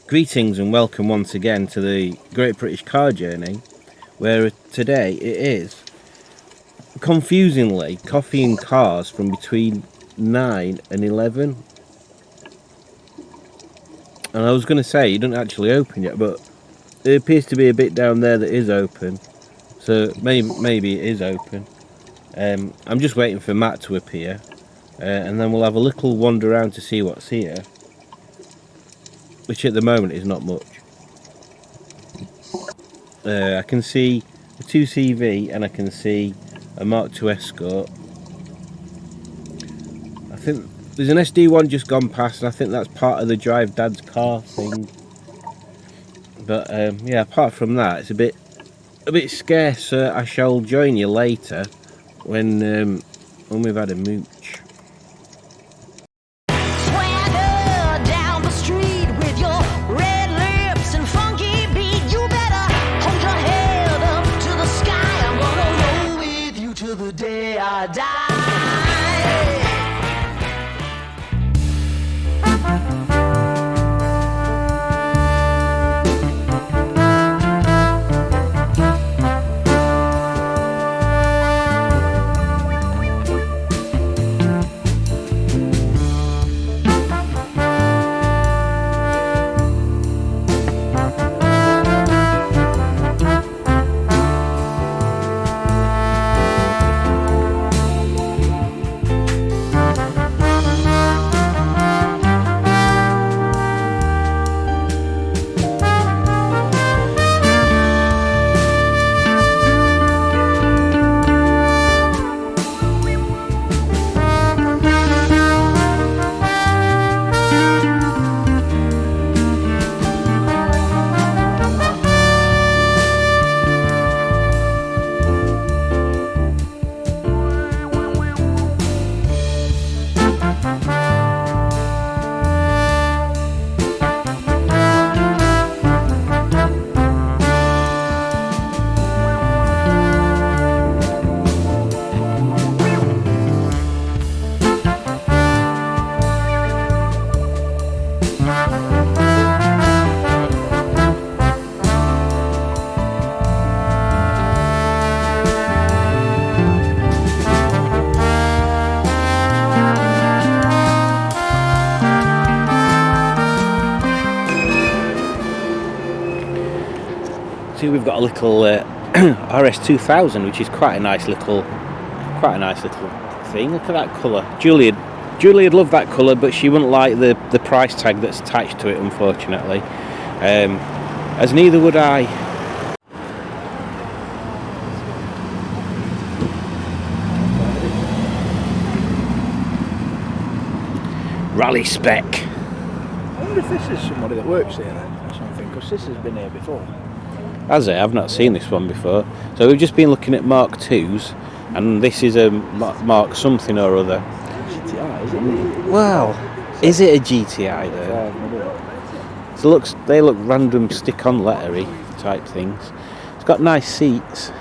Greetings and welcome once again to the Great British Car Journey, where today it is, confusingly, coffee and cars from between 9 and 11. And I was going to say, it doesn't actually open yet, but there appears to be a bit down there that is open. So maybe it is open. I'm just waiting for Matt to appear, and then we'll have a little wander around to see what's here, which at the moment is not much. I can see a 2CV and I can see a Mark II Escort. I think there's an SD1 just gone past, and I think that's part of the Drive Dad's Car thing. But yeah, apart from that, it's a bit scarce. I shall join you later when we've had a mooch. See, we've got a little RS2000, which is quite a nice little thing. Look at that colour. Julia'd love that colour, but she wouldn't like the price tag that's attached to it, unfortunately. As neither would I. Rally spec. I wonder if this is somebody that works here or something, because this has been here before. Has it? I've not seen this one before. So we've just been looking at Mark IIs, and this is a Mark something or other. GTI, is it? Well, is it a GTI though? So they look random stick-on lettery type things. It's got nice seats.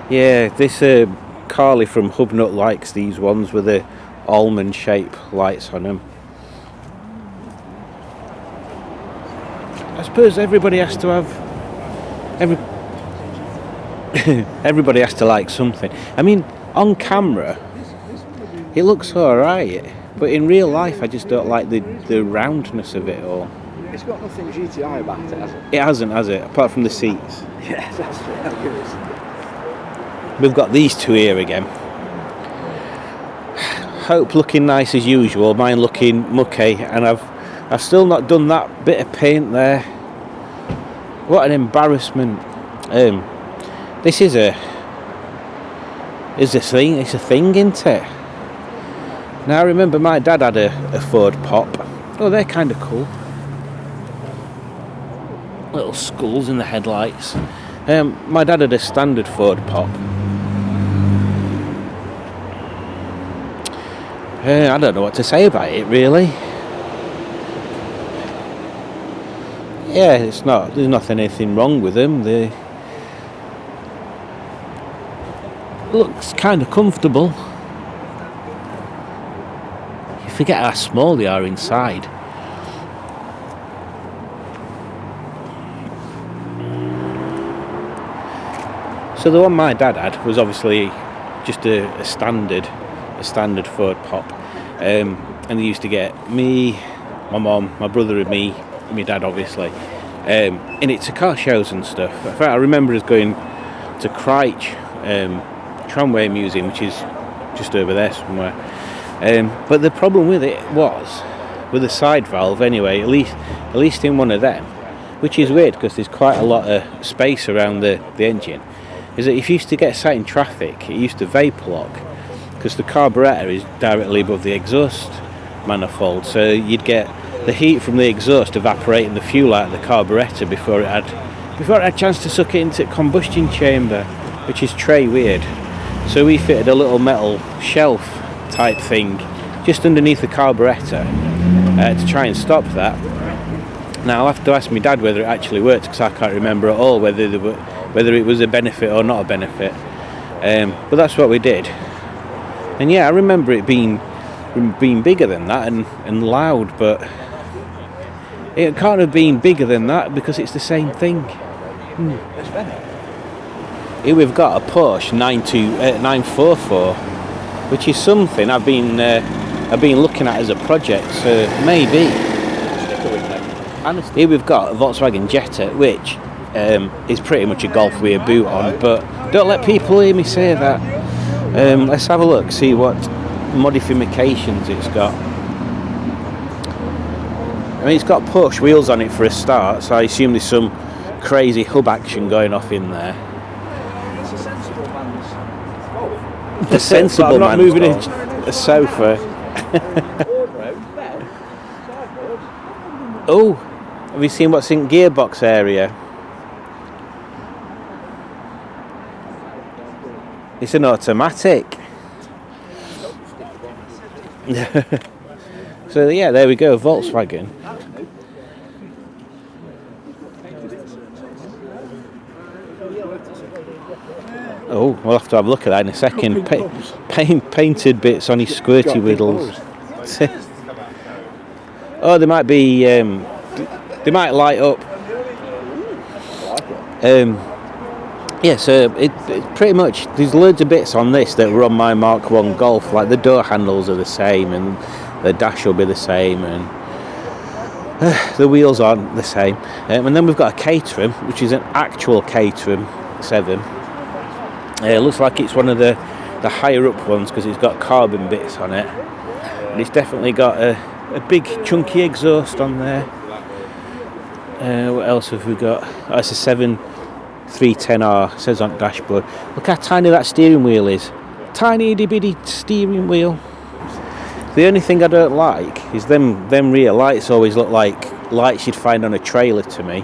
Yeah, this Carly from Hubnut likes these ones with the almond shape lights on them. I suppose everybody has to have everybody has to like something. I mean, on camera it looks alright, but in real life I just don't like the roundness of it all. It's got nothing GTI about it, has it? It hasn't, has it? Apart from the seats. Yeah, that's right. We've got these two here again. Hope looking nice as usual, mine looking mucky, and I've still not done that bit of paint there. What an embarrassment. This is a thing, isn't it? Now I remember my dad had a Ford Pop. Oh, they're kind of cool. Little skulls in the headlights. My dad had a standard Ford Pop. I don't know what to say about it, really. Yeah, there's anything wrong with them. They looks kind of comfortable. forget how small they are inside. So the one my dad had was obviously just a standard Ford Pop, and they used to get me, my mum, my brother and me, and my dad obviously, in it to car shows and stuff. In fact, I remember us going to Cryche Tramway Museum, which is just over there somewhere. But the problem with it was, with the side valve anyway, at least in one of them, which is weird because there's quite a lot of space around the engine, is that if you used to get sat in traffic, it used to vapour lock because the carburettor is directly above the exhaust manifold, so you'd get the heat from the exhaust evaporating the fuel out of the carburettor before it had a chance to suck it into the combustion chamber, which is tray weird. So we fitted a little metal shelf type thing just underneath the carburettor to try and stop that. Now I'll have to ask my dad whether it actually worked because I can't remember at all whether it was a benefit or not a benefit. But that's what we did. And yeah, I remember it being bigger than that and loud, but it can't have been bigger than that because it's the same thing. Here we've got a Porsche 944, which is something I've been looking at as a project, so maybe. Here we've got a Volkswagen Jetta, which is pretty much a Golf with a boot on, but don't let people hear me say that. Let's have a look, see what modifications it's got. I mean, it's got push wheels on it for a start, so I assume there's some crazy hub action going off in there. It's a sensible man's Golf. A sensible I'm not man's moving Golf. a sofa. Oh, have you seen what's in gearbox area? It's an automatic. So yeah, there we go, Volkswagen. Oh, we'll have to have a look at that in a second. Painted bits on his squirty whittles. Oh, they might be. They might light up. Yeah, so it pretty much, there's loads of bits on this that were on my Mark 1 Golf, like the door handles are the same and the dash will be the same and the wheels aren't the same. And then we've got a Caterham, which is an actual Caterham 7. It looks like it's one of the higher up ones because it's got carbon bits on it. And it's definitely got a big chunky exhaust on there. What else have we got? Oh, it's a 7310R, says on dashboard. Look how tiny that steering wheel is. Tiny itty bitty steering wheel. The only thing I don't like is them rear lights always look like lights you'd find on a trailer to me.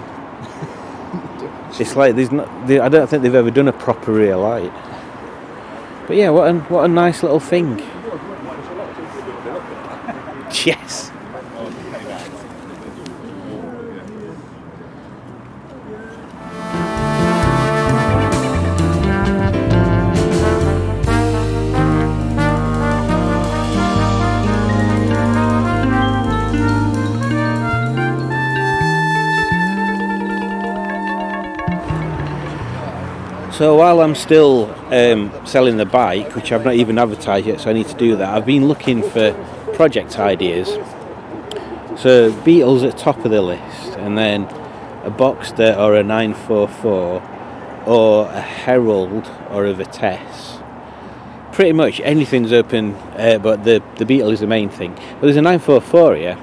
It's like I don't think they've ever done a proper rear light. But yeah, what a nice little thing. Yes. So while I'm still selling the bike, which I've not even advertised yet, so I need to do that, I've been looking for project ideas. So Beetle's at the top of the list, and then a Boxster or a 944 or a Herald or a Vitesse. Pretty much anything's open, but the Beetle is the main thing. But there's a 944 here,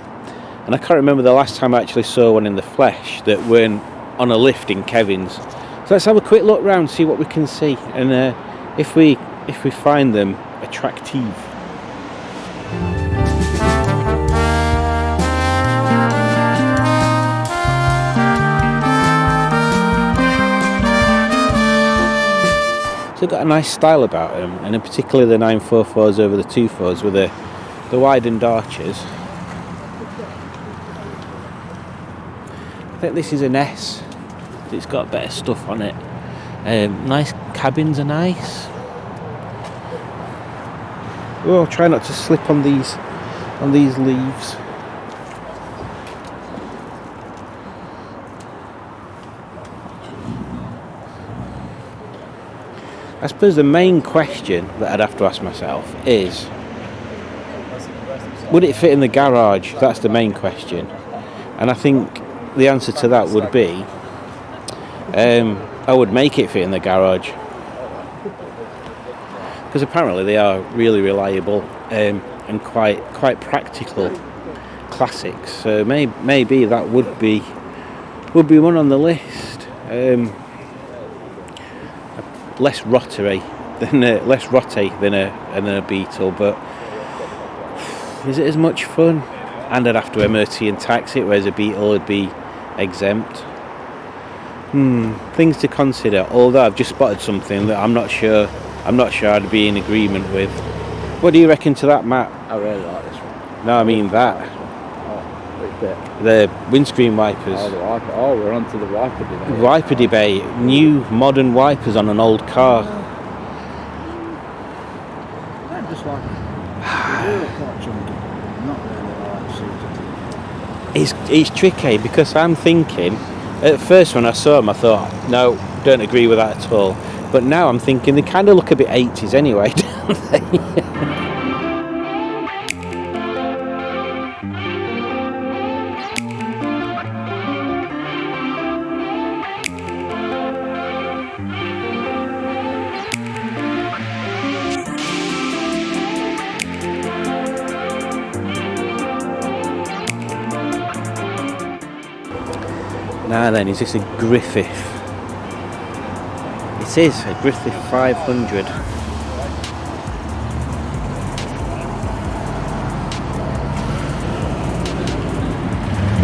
and I can't remember the last time I actually saw one in the flesh that weren't on a lift in Kevin's. So let's have a quick look round, see what we can see, and if we find them attractive. So they've got a nice style about them, and in particular the 944s over the 24s with the widened arches. I think this is an S. It's got better stuff on it. Nice cabins are nice. Oh, try not to slip on these on these leaves. I suppose the main question that I'd have to ask myself is, would it fit in the garage? That's the main question. And I think the answer to that would be, I would make it fit in the garage. Because apparently they are really reliable and quite practical classics. So maybe that would be one on the list. Less rotary than a Beetle, but is it as much fun? And I'd have to MOT and tax it, whereas a Beetle would be exempt. Things to consider. Although I've just spotted something that I'm not sure I'd be in agreement with. What do you reckon to that, Matt? I really like this one. No, I mean that. Which bit? The windscreen wipers. Oh, the wiper. Oh, we're on to the wiper debate. Wiper debate. New modern wipers on an old car. I'm just like, they do look quite chunky. Not really like suited to It's tricky because I'm thinking, at first when I saw them I thought, no, don't agree with that at all. But now I'm thinking they kind of look a bit 80s anyway, don't they? Now then, is this a Griffith? It is a Griffith 500.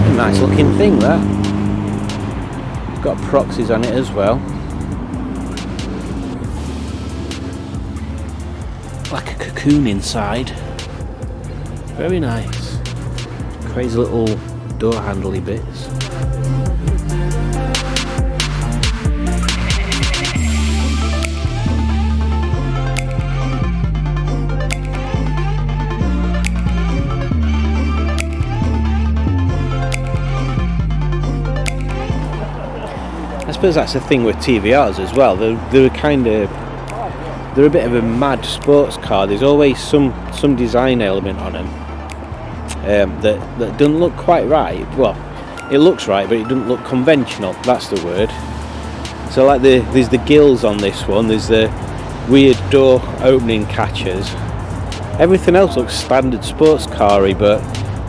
A nice looking thing, that. It's got proxies on it as well. Like a cocoon inside. Very nice. Crazy little door handly bits. I suppose that's the thing with TVRs as well. They're a bit of a mad sports car. There's always some design element on them that doesn't look quite right. Well, it looks right, but it doesn't look conventional. That's the word. So like there's the gills on this one. There's the weird door opening catchers. Everything else looks standard sports car-y,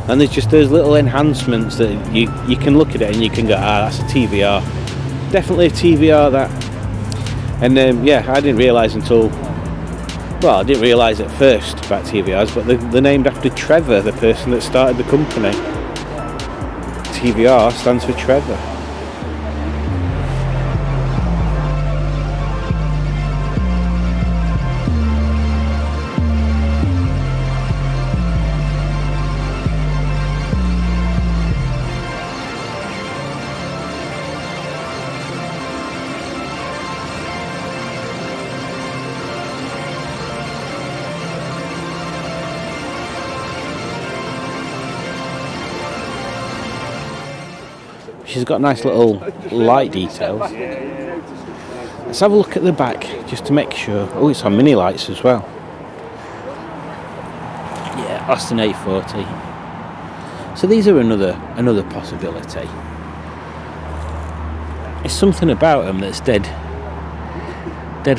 and there's just those little enhancements that you can look at it and you can go, that's a TVR. Definitely a TVR, that. And yeah, I didn't realise at first about TVRs, but they're named after Trevor, the person that started the company. TVR stands for Trevor. She's got nice little light details. Let's have a look at the back just to make sure. Oh, it's on mini lights as well. Yeah, Austin 840. So these are another possibility. There's something about them that's dead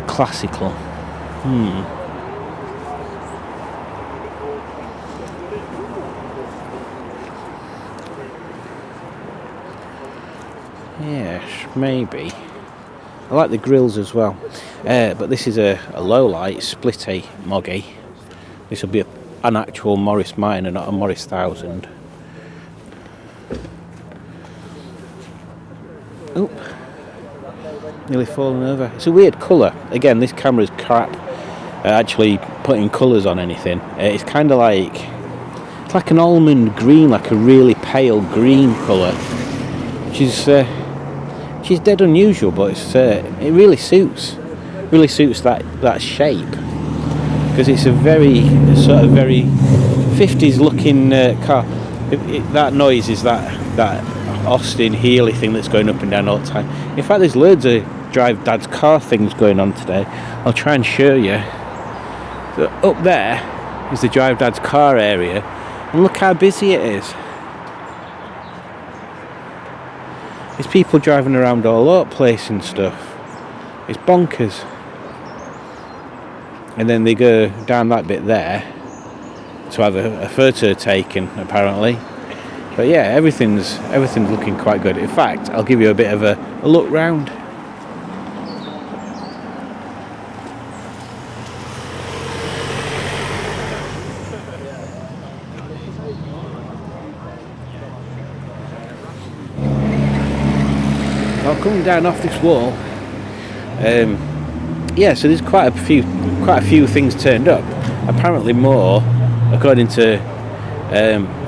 classical. Yes, maybe. I like the grills as well. But this is a low light, splitty Moggy. This will be an actual Morris Minor, not a Morris 1000. Oh, nearly fallen over. It's a weird colour. Again, this camera's crap at actually putting colours on anything. It's kind of like, it's like an almond green, like a really pale green colour. She's dead unusual, but it really suits that shape, because it's a very 50s looking car. That noise is that Austin Healey thing that's going up and down all the time. In fact, there's loads of Drive Dad's car things going on today. I'll try and show you. So up there is the Drive Dad's car area, and look how busy it is. There's people driving around all over the place and stuff. It's bonkers. And then they go down that bit there to have a photo taken, apparently. But yeah, everything's looking quite good. In fact, I'll give you a bit of a look round. Now, coming down off this wall, yeah, so there's quite a few things turned up. Apparently more, according to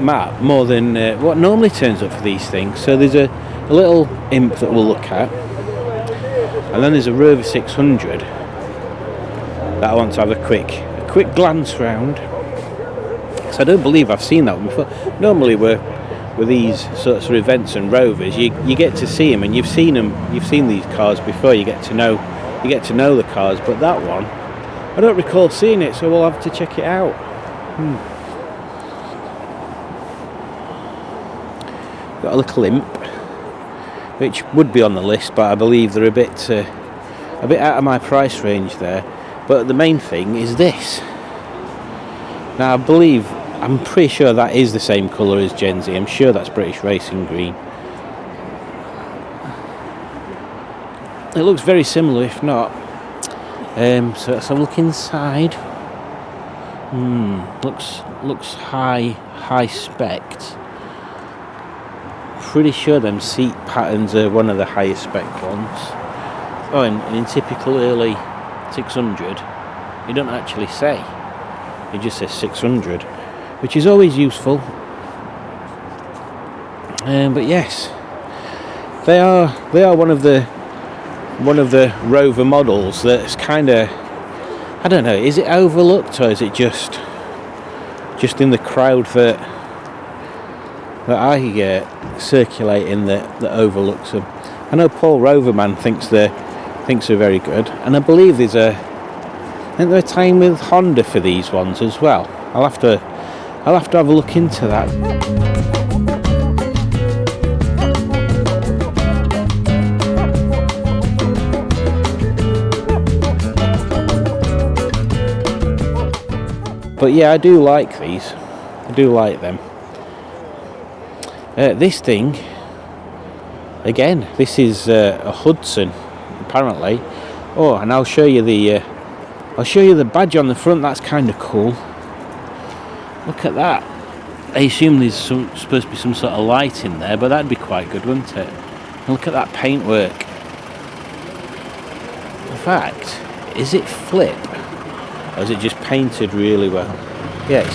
Matt, more than what normally turns up for these things. So there's a little imp that we'll look at, and then there's a Rover 600 that I want to have a quick glance round. So I don't believe I've seen that one before. Normally with these sorts of events and Rovers, you get to see them, and you've seen these cars before. You get to know the cars, but that one I don't recall seeing it, so we'll have to check it out. Got a little imp, which would be on the list, but I believe they're a bit out of my price range there. But the main thing is this. Now I'm pretty sure that is the same colour as Gen Z. I'm sure that's British Racing Green. It looks very similar, if not. So let's have a look inside. Looks high spec. Pretty sure them seat patterns are one of the highest spec ones. Oh, and in typical early 600, you don't actually say. It just says 600, which is always useful. But yes, they are one of the Rover models that's kind of, I don't know, is it overlooked, or is it just in the crowd that I circulate in that overlooks them? I know Paul Roverman thinks they're very good, and I believe there's a time with Honda for these ones as well. I'll have to have a look into that. But yeah, I do like these. I do like them. This thing, again, this is a Hudson, apparently. Oh, and I'll show you the badge on the front. That's kind of cool. Look at that. I assume there's supposed to be some sort of light in there, but that'd be quite good, wouldn't it? And look at that paintwork. In fact, is it flip? Or is it just painted really well? Yes,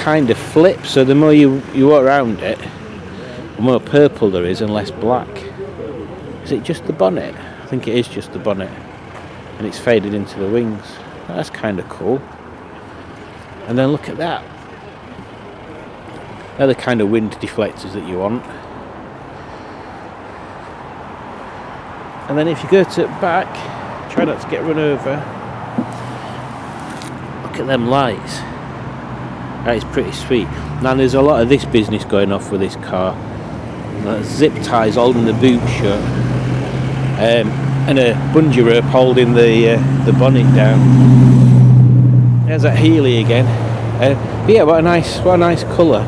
kind of flip, so the more you walk around it, the more purple there is and less black. Is it just the bonnet? I think it is just the bonnet, and it's faded into the wings. That's kind of cool. And then look at that. They're the kind of wind deflectors that you want. And then if you go to the back, try not to get run over. Look at them lights. That is pretty sweet. Now there's a lot of this business going off with this car. Zip ties holding the boot shut, and a bungee rope holding the bonnet down. There's that Healey again. But yeah, what a nice colour.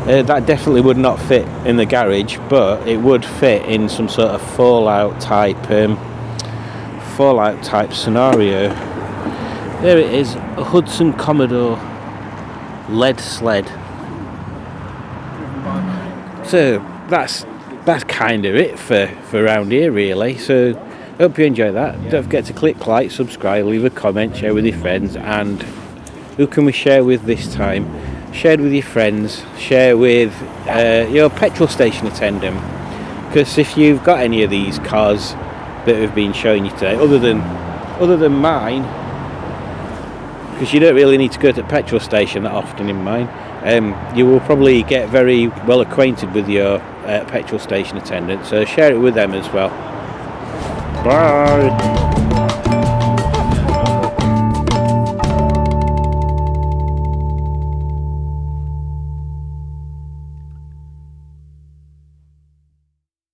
That definitely would not fit in the garage, but it would fit in some sort of Fallout type scenario. There it is, a Hudson Commodore lead sled. So that's kind of it for around here, really. So hope you enjoy that. Don't forget to click like, subscribe, leave a comment, share with your friends. And who can we share with this time? Share with your friends, share with your petrol station attendant, because if you've got any of these cars that have been showing you today, other than mine, because you don't really need to go to the petrol station that often in mine. You will probably get very well acquainted with your petrol station attendant, so share it with them as well. Bye.